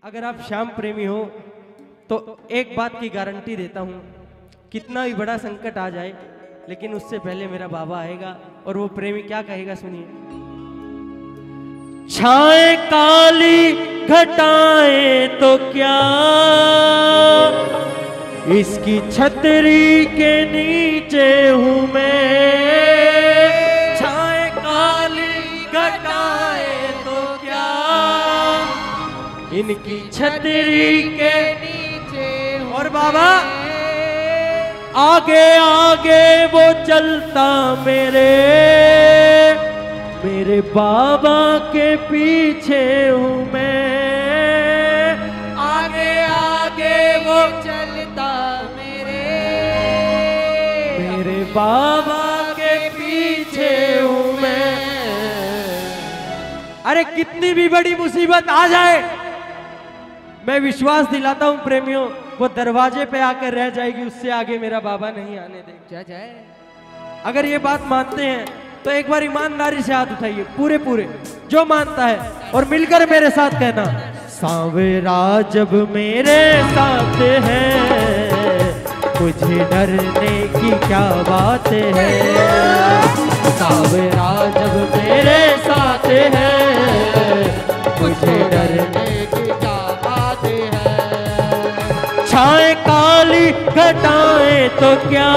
अगर आप श्याम प्रेमी हो तो एक बात की गारंटी देता हूँ, कितना भी बड़ा संकट आ जाए लेकिन उससे पहले मेरा बाबा आएगा और वो प्रेमी क्या कहेगा सुनिए। छाए काली घटाएं तो क्या, इसकी छतरी के नीचे हूं मैं। छाए काली घटाएं तो क्या, इनकी छतरी के नीचे हूं। और बाबा आगे आगे वो चलता मेरे बाबा के पीछे हूँ मैं। आगे आगे वो चलता मेरे बाबा के पीछे हूँ मैं। अरे कितनी भी बड़ी मुसीबत आ जाए, मैं विश्वास दिलाता हूँ प्रेमियों, वो दरवाजे पे आकर रह जाएगी, उससे आगे मेरा बाबा नहीं आने देंगे। जय। अगर ये बात मानते हैं तो एक बार ईमानदारी से हाथ उठाइए, पूरे पूरे जो मानता है, और मिलकर मेरे साथ कहना, सांवरा जब मेरे साथ है मुझे डरने की क्या बात है। सांवरा जब मेरे साथ है मुझे डरने की क्या बात है। छाए काली घटाएं तो क्या,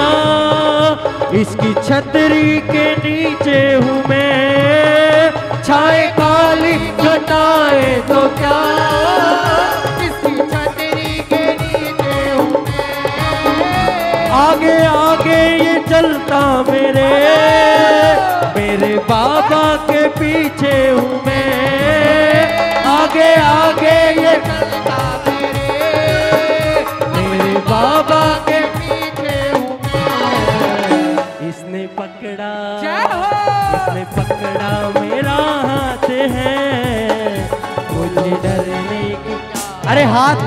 इसकी छतरी के नीचे हूँ मैं। छाए काली घटाएं तो क्या, इसकी छतरी के नीचे हूँ मैं। आगे आगे ये चलता मेरे बाबा के पीछे हूँ मैं। आगे आगे ये चलता मेरे बाबा के पीछे हूँ मैं। इसने पकड़ा मेरा हाथ है मुझे डरने की। अरे हाथ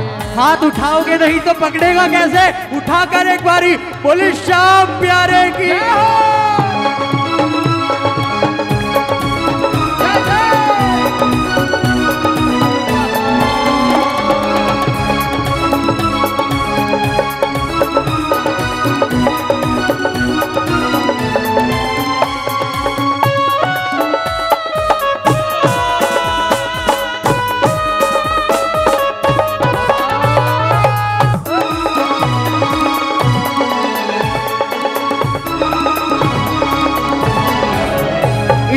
उठाओगे नहीं तो पकड़ेगा कैसे? उठाकर एक बारी बोले श्याम प्यारे की।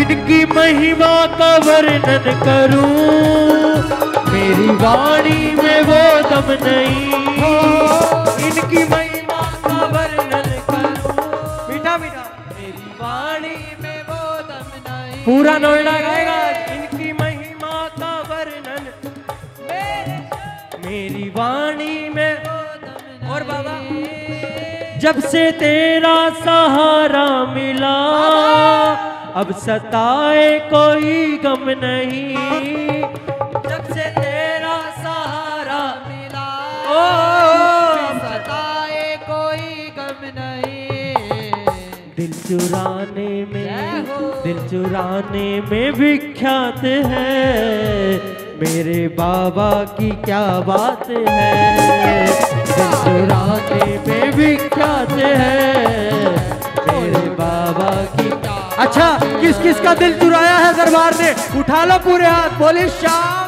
इनकी महिमा का वर्णन करूं, मेरी वाणी में वो दम नहीं। इनकी महिमा का वर्णन करूं, मीठा मेरी वाणी में वो दम नहीं। पूरा नोएडा गाएगा। इनकी महिमा का वर्णन मेरी वाणी में वो दम नहीं। और बाबा जब से तेरा सहारा मिला अब सताए कोई गम नहीं। जब से तेरा सहारा मिला ओ सताए कोई गम नहीं। दिल चुराने में विख्यात है मेरे बाबा की क्या बात है। दिल चुराने में विख्यात है मेरे बाबा की। अच्छा, किस किस का दिल चुराया है दरबार ने? उठा लो पूरे हाथ, बोले श्याम।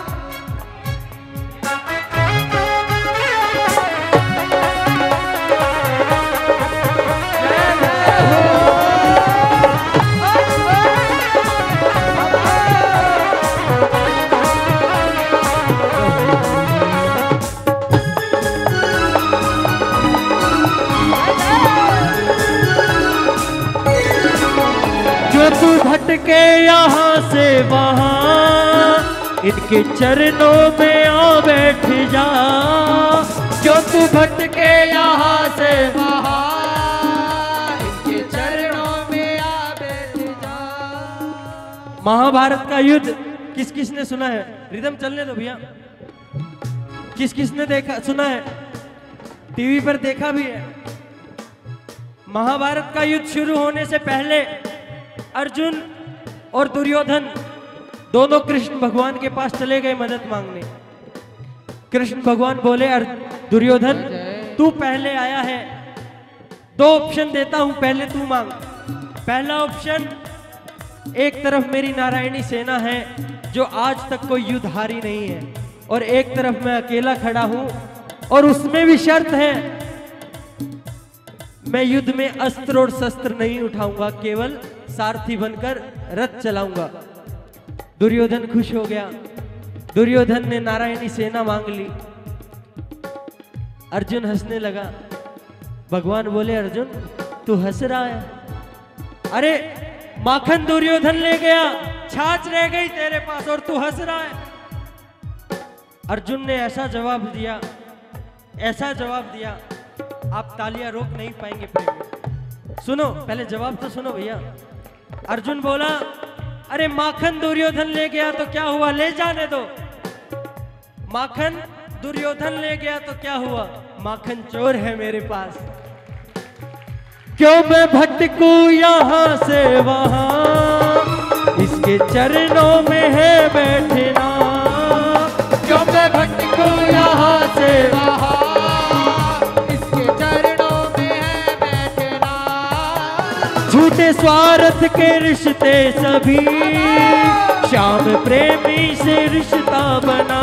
तू भटके यहाँ से वहाँ, इनके चरणों में आ बैठ जा। जो तू भटके यहाँ से वहाँ, इनके चरणों में आ बैठ जा। महाभारत का युद्ध किस किस ने सुना है? रिदम चलने दो भैया। किस किस ने देखा सुना है? टीवी पर देखा भी है। महाभारत का युद्ध शुरू होने से पहले अर्जुन और दुर्योधन दोनों कृष्ण भगवान के पास चले गए मदद मांगने। कृष्ण भगवान बोले दुर्योधन तू पहले आया है, 2 ऑप्शन देता हूं, पहले तू मांग। पहला ऑप्शन, एक तरफ मेरी नारायणी सेना है जो आज तक कोई युद्ध हारी नहीं है, और एक तरफ मैं अकेला खड़ा हूं, और उसमें भी शर्त है मैं युद्ध में अस्त्र और शस्त्र नहीं उठाऊंगा, केवल सारथी बनकर रथ चलाऊंगा। दुर्योधन खुश हो गया। दुर्योधन ने नारायणी सेना मांग ली। अर्जुन हंसने लगा। भगवान बोले अर्जुन तू हंस रहा है? अरे माखन दुर्योधन ले गया, छाछ रह गई तेरे पास और तू हंस रहा है। अर्जुन ने ऐसा जवाब दिया, ऐसा जवाब दिया, आप तालियां रोक नहीं पाएंगे प्रेमी। सुनो, पहले जवाब तो सुनो भैया। अर्जुन बोला अरे माखन दुर्योधन ले गया तो क्या हुआ, ले जाने दो। माखन दुर्योधन ले गया तो क्या हुआ, माखन चोर है मेरे पास। क्यों मैं भटकूं यहाँ से वहां, इसके चरणों में है बैठना। क्यों मैं भटकूं यहाँ से वहां, इसके चरणों में है बैठना। झूठे स्वार्थ के रिश्ते सभी, श्याम प्रेमी से रिश्ता बना।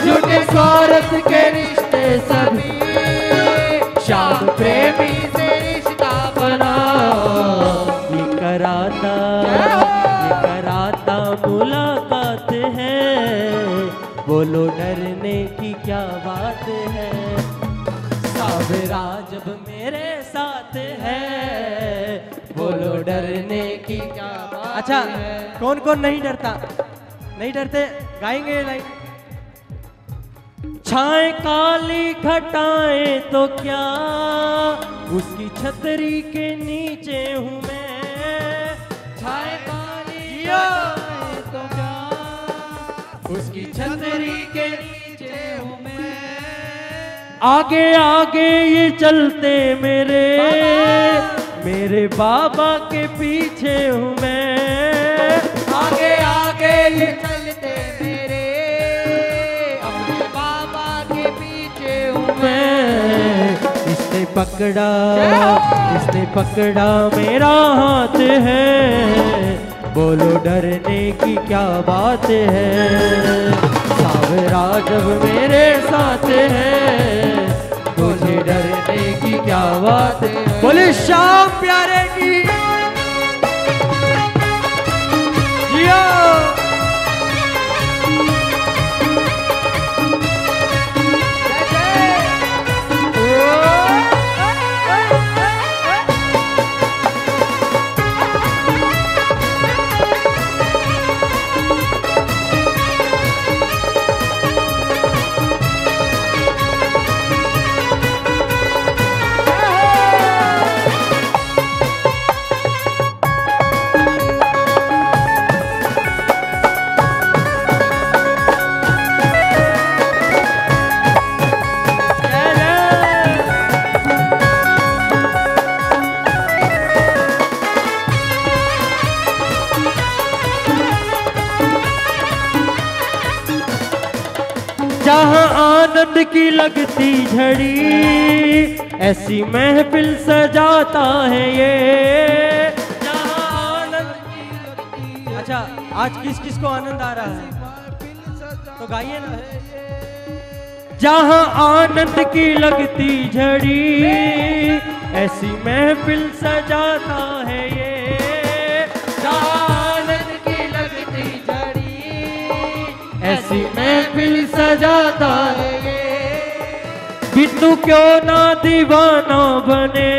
झूठे स्वार्थ के रिश्ते सभी, श्याम प्रेमी से रिश्ता बना। ये कराता मुलाकात है, बोलो डरने की क्या बात है। सावरा जब मेरे साथ है, बोलो डरने की क्या बात है। अच्छा, कौन कौन नहीं डरता? नहीं डरते, गाएंगे लाइन। छाए काली घटाएं तो क्या, उसकी छतरी के नीचे हूँ मैं। छाए काली घटाएं तो क्या, उसकी छतरी के नीचे हूँ मैं। आगे आगे ये चलते मेरे बाबा के पीछे हूँ मैं। आगे आगे ये चलते इसने पकड़ा मेरा हाथ है, बोलो डरने की क्या बात है। सावरा जब मेरे साथ है, तुझे डरने की क्या बात है। बोले श्याम प्यारे की जिया। जहाँ आनंद की लगती झड़ी, ऐसी महफिल सजाता है ये। जहाँ आनंद की लगती। अच्छा, आज किस किस को आनंद आ रहा है तो गाइए ना। जहाँ आनंद की लगती झड़ी, ऐसी महफिल सजाता है ये। जहाँ आनंद की लगती झड़ी, ऐसी महफिल सजाता है ये। बिट्टू क्यों ना दीवाना बने,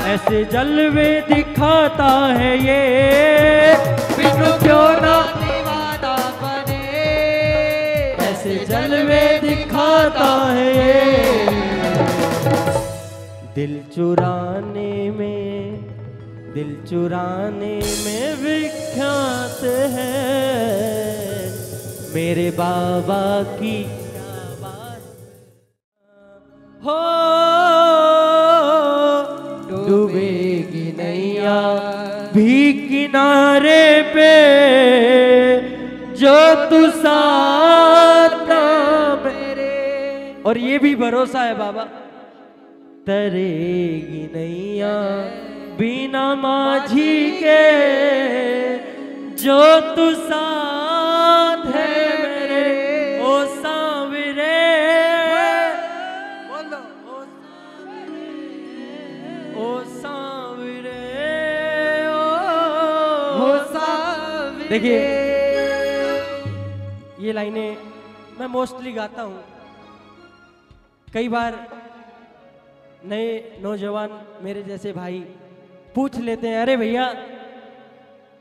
ऐसे जलवे दिखाता है ये। बिट्टू क्यों ना दीवाना बने, ऐसे जलवे दिखाता है ये। दिल चुराने में विख्यात है, मेरे बाबा की क्या बात हो। डूबेगी नैया भी किनारे पे, जो तू साथ और ये भी भरोसा है बाबा, तरेगी नैया बिना माझी के, जो तू साथ है मेरे ओ सांवरे, बोलो ओ सांवरे, ओ सांवरे। देखिए ये लाइनें मैं मोस्टली गाता हूँ। कई बार नए नौजवान मेरे जैसे भाई पूछ लेते हैं, अरे भैया,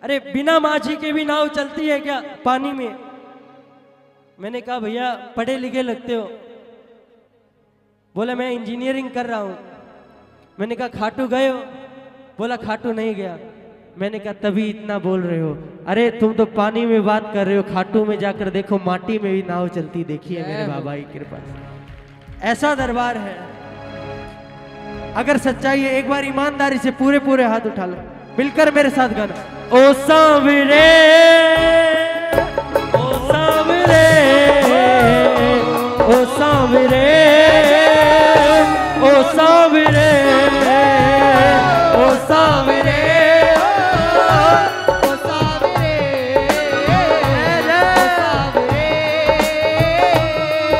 अरे बिना माझी के भी नाव चलती है क्या पानी में? मैंने कहा भैया पढ़े लिखे लगते हो। बोला मैं इंजीनियरिंग कर रहा हूँ। मैंने कहा खाटू गए हो? बोला खाटू नहीं गया। मैंने कहा तभी इतना बोल रहे हो। अरे तुम तो पानी में बात कर रहे हो, खाटू में जाकर देखो माटी में भी नाव चलती देखी है मेरे बाबा की कृपा से। ऐसा दरबार है। अगर सच्चाई है एक बार ईमानदारी से पूरे पूरे हाथ उठा लो, मिलकर मेरे साथ गाना। ओ सांवरे, ओ सांवरे, ओ सांवरे, ओ सांवरे, ओ सांवरे, ओ सांवरे,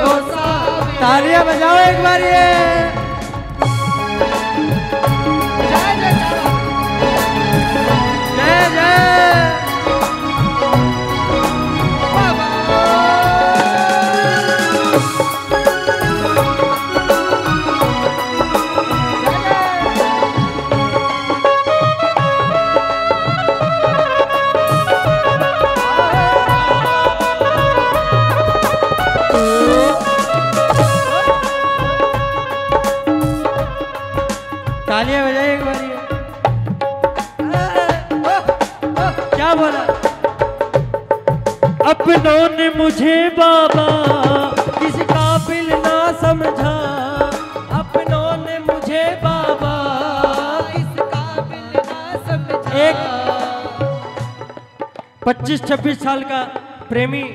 ओ सांवरे। तालियां बजाओ एक बार ये। तालियां बजाइए एक बार। क्या बोला? अपनों ने मुझे बाबा किसी काबिल ना समझा, अपनों ने मुझे बाबा किसी काबिल ना समझा। एक 25-26 साल का प्रेमी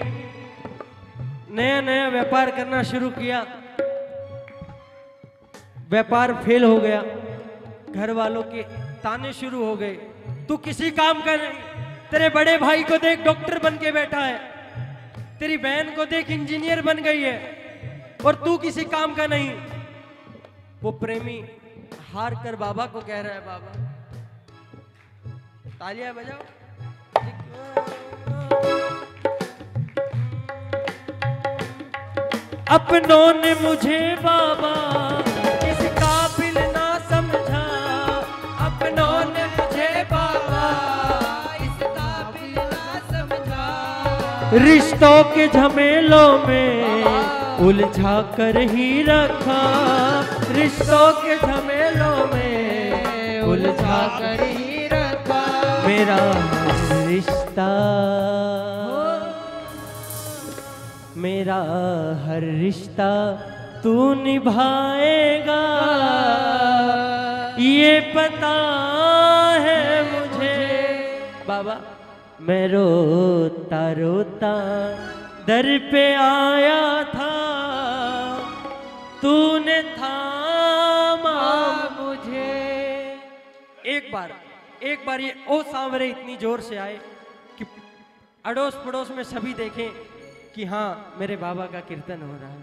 नया नया व्यापार करना शुरू किया, व्यापार फेल हो गया, घर वालों के ताने शुरू हो गए, तू किसी काम का नहीं, तेरे बड़े भाई को देख डॉक्टर बन के बैठा है, तेरी बहन को देख इंजीनियर बन गई है, और तू किसी काम का नहीं। वो प्रेमी हार कर बाबा को कह रहा है, बाबा तालियां बजाओ। अपनों ने मुझे बाबा किसी काबिल ना समझा, अपनों ने मुझे बाबा किसी काबिल ना समझा। रिश्तों के झमेलों में उलझा कर ही रखा, रिश्तों के झमेलों में उलझा कर ही रखा। मेरा रिश्ता, मेरा हर रिश्ता तू निभाएगा, ये पता है मुझे। बाबा मैं रोता रोता दर पे आया था, तूने थामा मुझे। एक बार ये ओ सांवरे इतनी जोर से आए कि अड़ोस पड़ोस में सभी देखें कि हाँ मेरे बाबा का कीर्तन हो रहा है।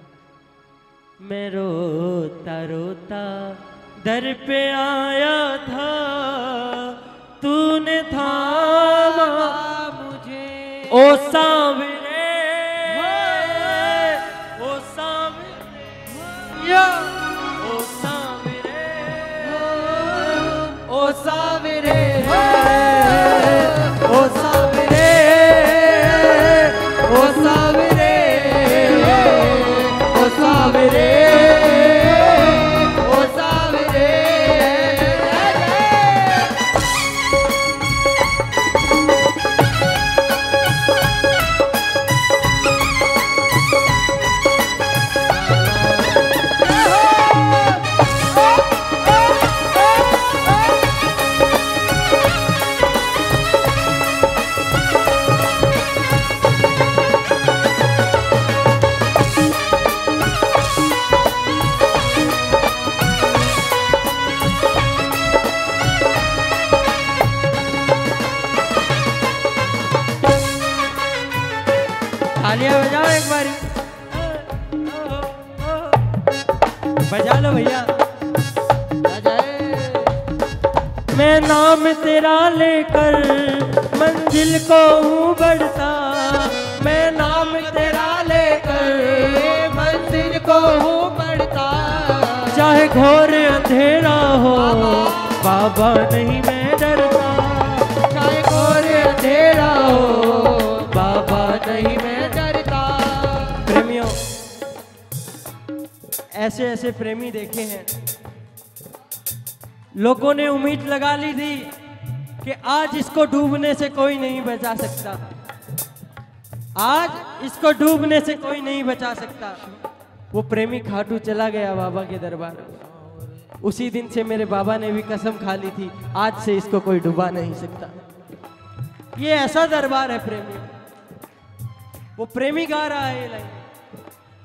मैं रोता रोता दर पे आया था, तूने थामा मुझे। ओ सांवरे, ओ सांवरे, ओ सांवरे, ओ सांवरे, ओ सांवरे, ओ सांवरे, ओ सांवरे, ओ सांवरे। बजा लो भैया। मैं नाम तेरा लेकर मंजिल को हूँ बढ़ता, मैं नाम तेरा लेकर मंजिल को हूँ बढ़ता। चाहे घोर अंधेरा हो बाबा नहीं मैं डरता, चाहे घोर अंधेरा हो बाबा नहीं मैं डरता। प्रेमियों, ऐसे ऐसे प्रेमी देखे हैं, लोगों ने उम्मीद लगा ली थी कि आज इसको डूबने से कोई नहीं बचा सकता, आज इसको डूबने से कोई नहीं बचा सकता। वो प्रेमी खाटू चला गया बाबा के दरबार। उसी दिन से मेरे बाबा ने भी कसम खा ली थी, आज से इसको कोई डुबा नहीं सकता। ये ऐसा दरबार है प्रेमी। वो प्रेमी गा रहा है ये लाइन,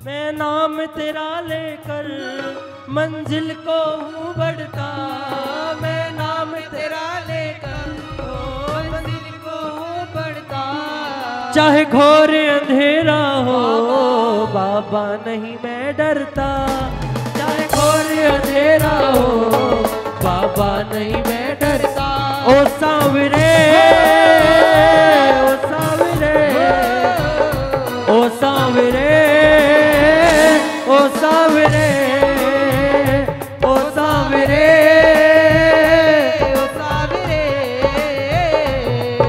मैं नाम तेरा लेकर मंजिल को हूँ बढ़ता, मैं नाम तेरा लेकर मंजिल को हूँ बढ़ता। चाहे घोर अंधेरा हो बाबा नहीं मैं डरता, चाहे घोर अंधेरा हो बाबा नहीं मैं डरता। ओ सांवरे, ओ सांवरे, ओ सांवरे, ओ सांवरे, ओ सांवरे, ओ सांवरे,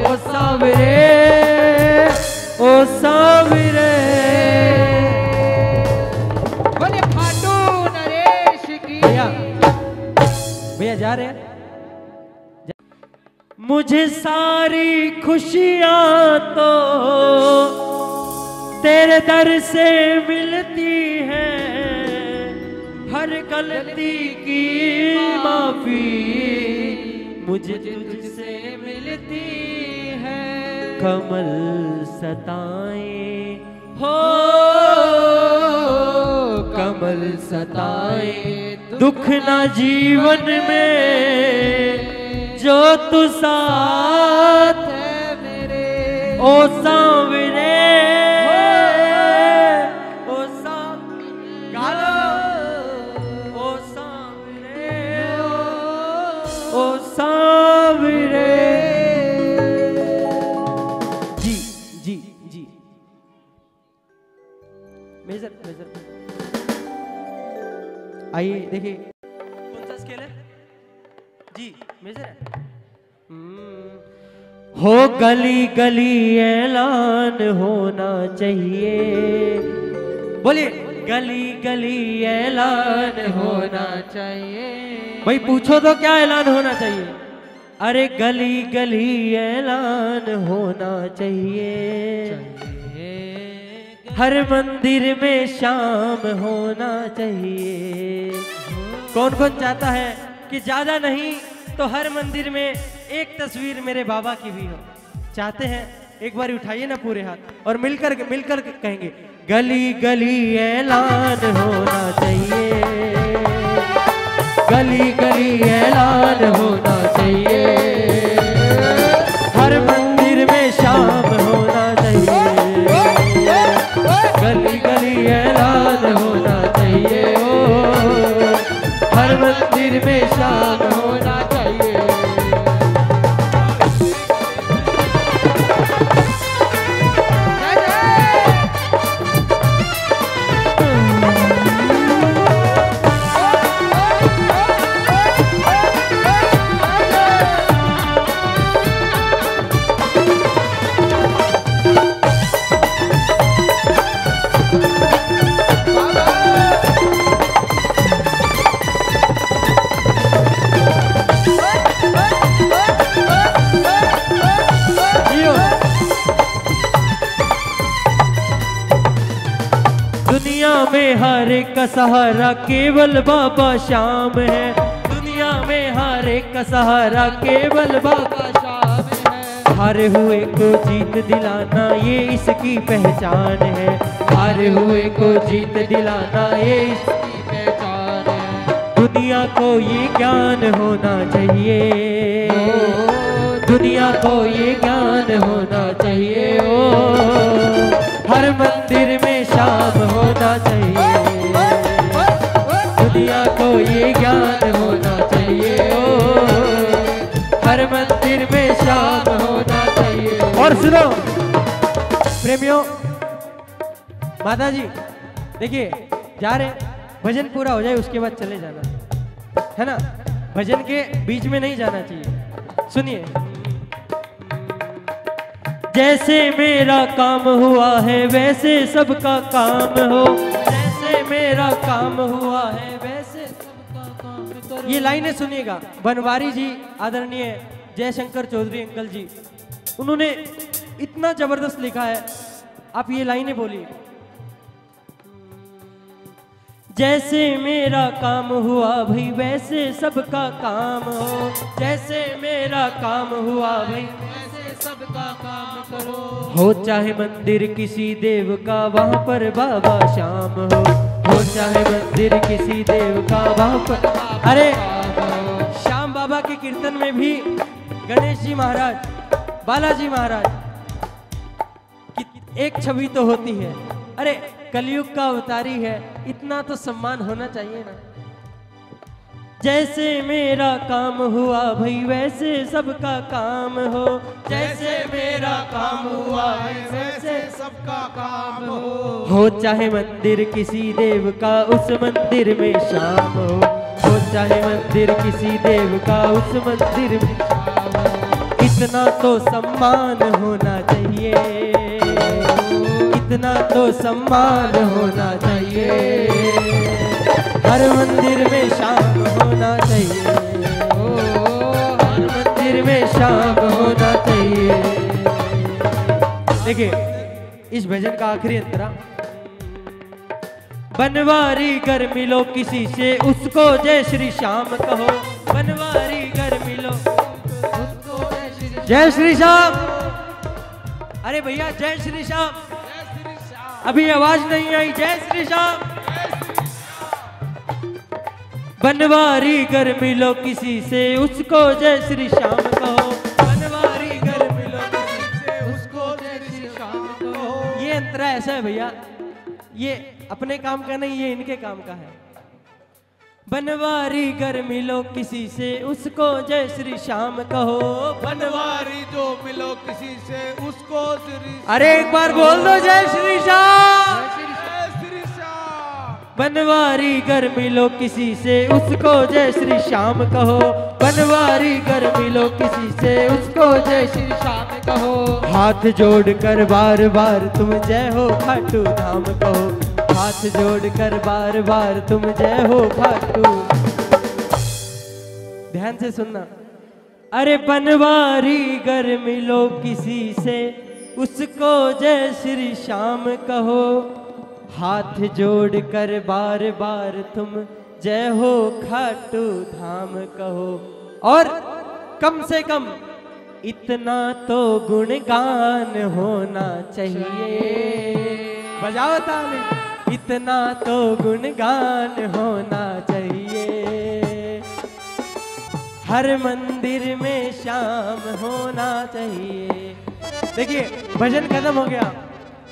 ओ सांवरे, ओ सांवरे। बोले खाटू नरेश की। भैया भैया जा रहे हैं। मुझे सारी खुशियां तो तेरे दर से मिलती है, हर गलती की माफी मुझे तुझसे मिलती है। कमल सताए हो कमल सताए, दुख ना जीवन में जो तू साथ है मेरे। ओ सांवरे, आइए देखिए कौन सा स्केल है जी, मेजर है। हो गली गली ऐलान होना चाहिए, बोलिए गली गली ऐलान होना चाहिए। भाई पूछो तो क्या ऐलान होना चाहिए? अरे गली गली ऐलान होना चाहिए, हर मंदिर में शाम होना चाहिए। कौन कौन चाहता है कि ज्यादा नहीं तो हर मंदिर में एक तस्वीर मेरे बाबा की भी हो? चाहते हैं? एक बार उठाइए ना पूरे हाथ और मिलकर मिलकर कहेंगे गली गली ऐलान होना चाहिए, गली गली ऐलान होना चाहिए, हर मंदिर में शाम होना चाहिए, गली गली ऐलान होना चाहिए, ओ हर मंदिर में शाम होना चाहिए। दुनिया में हर एक का सहारा केवल बाबा श्याम है, दुनिया में हर एक का सहारा केवल बाबा श्याम है। हारे हुए को जीत दिलाना ये इसकी पहचान है, हारे हुए को जीत दिलाना ये इसकी पहचान है। दुनिया को ये ज्ञान होना चाहिए, दुनिया को ये ज्ञान होना चाहिए, ओ हर मंदिर में शाम होना चाहिए। दुनिया और सुनो प्रेमियों, माता जी देखिए जा रहे, भजन पूरा हो जाए उसके बाद चले जाना, है ना? भजन के बीच में नहीं जाना चाहिए। सुनिए, जैसे मेरा काम हुआ है वैसे सबका काम हो, जैसे मेरा काम हुआ है वैसे सबका काम करो। ये लाइनें सुनिएगा, बनवारी जी आदरणीय जयशंकर चौधरी अंकल जी, उन्होंने इतना जबरदस्त लिखा है। आप ये लाइनें बोलिए, जैसे मेरा काम हुआ भाई वैसे सबका काम हो, जैसे मेरा काम हुआ भाई वैसे सबका काम करो। हो चाहे मंदिर किसी देव का वहाँ पर बाबा श्याम हो चाहे मंदिर किसी देव का वहाँ पर। अरे श्याम बाबा के कीर्तन में भी गणेश जी महाराज, बालाजी महाराज की एक छवि तो होती है। अरे कलयुग का अवतारी है, इतना तो सम्मान होना चाहिए ना। जैसे मेरा काम हुआ भाई वैसे सबका काम हो, जैसे मेरा काम हुआ है वैसे सबका काम हो चाहे मंदिर किसी देव का उस मंदिर में शाम हो चाहे मंदिर किसी देव का उस मंदिर में शाम हो। इतना तो सम्मान होना चाहिए, इतना तो सम्मान होना चाहिए, हर मंदिर में शाम होना चाहिए, हर मंदिर में शाम होना चाहिए। देखिए इस भजन का आखिरी अंतरा, बनवारी घर मिलो किसी से उसको जय श्री श्याम कहो, बनवारी घर मिलो उसको जय श्री श्याम। अरे भैया जय श्री श्याम, अभी आवाज नहीं आई, जय श्री श्याम। बनवारी घर मिलो किसी से उसको जय श्री श्याम कहो, बनवारी घर मिलो किसी से उसको जय श्री श्याम कहो। ये अंतरा ऐसा है भैया, ये अपने काम का नहीं, ये इनके काम का है। बनवारी घर मिलो किसी से उसको जय श्री श्याम कहो, बनवारी जो मिलो किसी से उसको श्री। अरे एक बार बोल दो जय श्री श्याम। जय श्री श्याम। बनवारी घर मिलो किसी से उसको जय श्री श्याम कहो, बनवारी घर मिलो किसी से उसको जय श्री श्याम कहो। हाथ जोड़कर बार बार तुम जय हो खाटू धाम कहो, हाथ जोड़कर बार बार तुम जय हो खाटू। ध्यान से सुनना, अरे बनवारी घर मिलो किसी से उसको जय श्री श्याम कहो, हाथ जोड़कर बार बार तुम जय हो खाटू धाम कहो। और कम से कम इतना तो गुणगान होना चाहिए, बजाओ ताली, इतना तो गुणगान होना चाहिए, हर मंदिर में शाम होना चाहिए। देखिए भजन खत्म हो गया,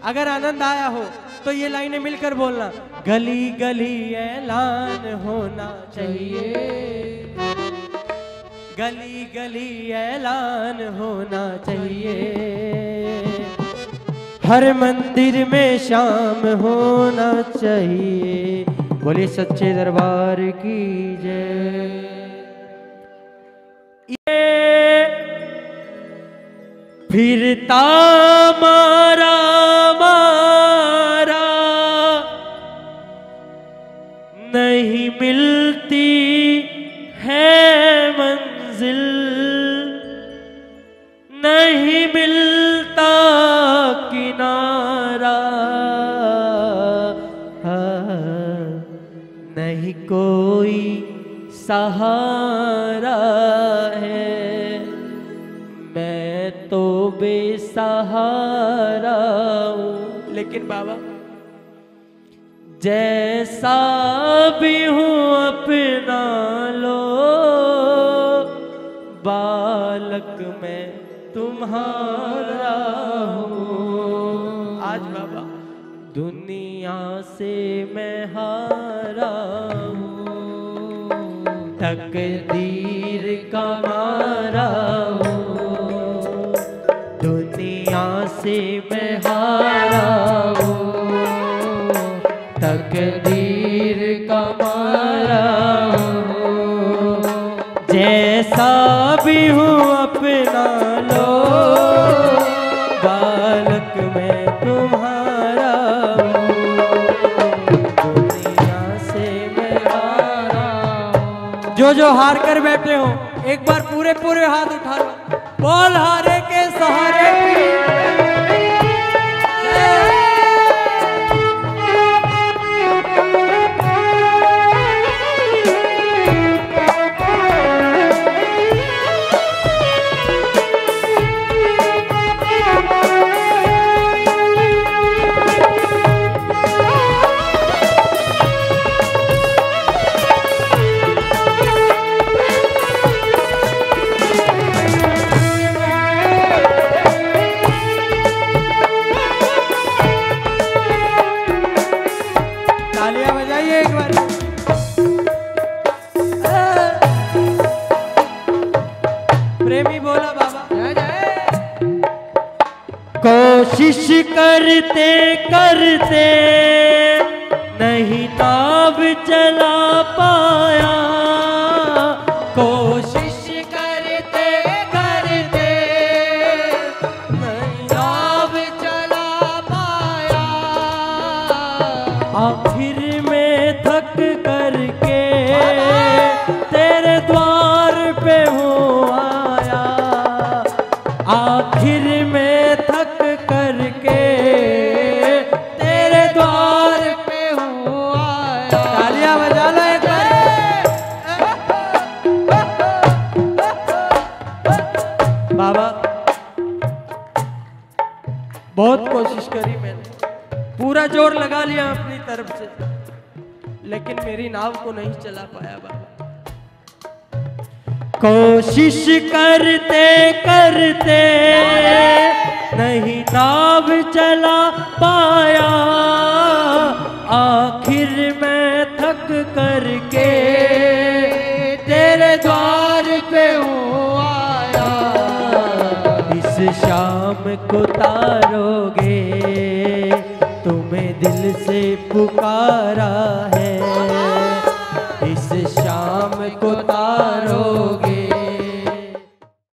अगर आनंद आया हो तो ये लाइनें मिलकर बोलना, गली गली ऐलान होना चाहिए, गली गली ऐलान होना चाहिए, हर मंदिर में शाम होना चाहिए। बोले सच्चे दरबार की जय। फिरता मारा मारा नहीं मिलती है मंजिल, नहीं मिलता किनारा, नहीं कोई सहारा है, मैं तो बेसहारा हूँ। लेकिन बाबा जैसा भी हूँ अपना लो, बालक मैं तुम्हारा हूँ। आज बाबा दुनिया से मैं हारा हूँ, तकदीर का मारा हूँ, दुनिया से मैं हारा हूँ, तकदीर का मारा हूँ। जैसा भी हूँ अपना लो, बालक मैं तुम्हारा हूँ, दुनिया से मैं हारा हूँ। जो हार कर बैठे हो एक बार पूरे पूरे हाथ उठा लो, बोल हारे के सहारे की। तालियां बजाइए एक बार। प्रेमी बोला बाबा जय जय। कोशिश करते करते नहीं नाव चला पाया, कोशिश करते करते नहीं नाव चला पाया, आखिर में थक करके तेरे द्वार पे हूँ आया, आखिर में थक करके तेरे द्वार पे हूँ आया। तालियां बजा लो एक बार। बाबा बहुत कोशिश करी मैंने, पूरा जोर लगा लिया अपनी तरफ से, लेकिन मेरी नाव को नहीं चला पाया बाबा। कोशिश करते करते नहीं नाव चला पाया, आखिर में थक करके तेरे द्वार पे हूँ आया। इस शाम को तारोगे तुम्हें दिल से पुकारा है, इस शाम को तारोगे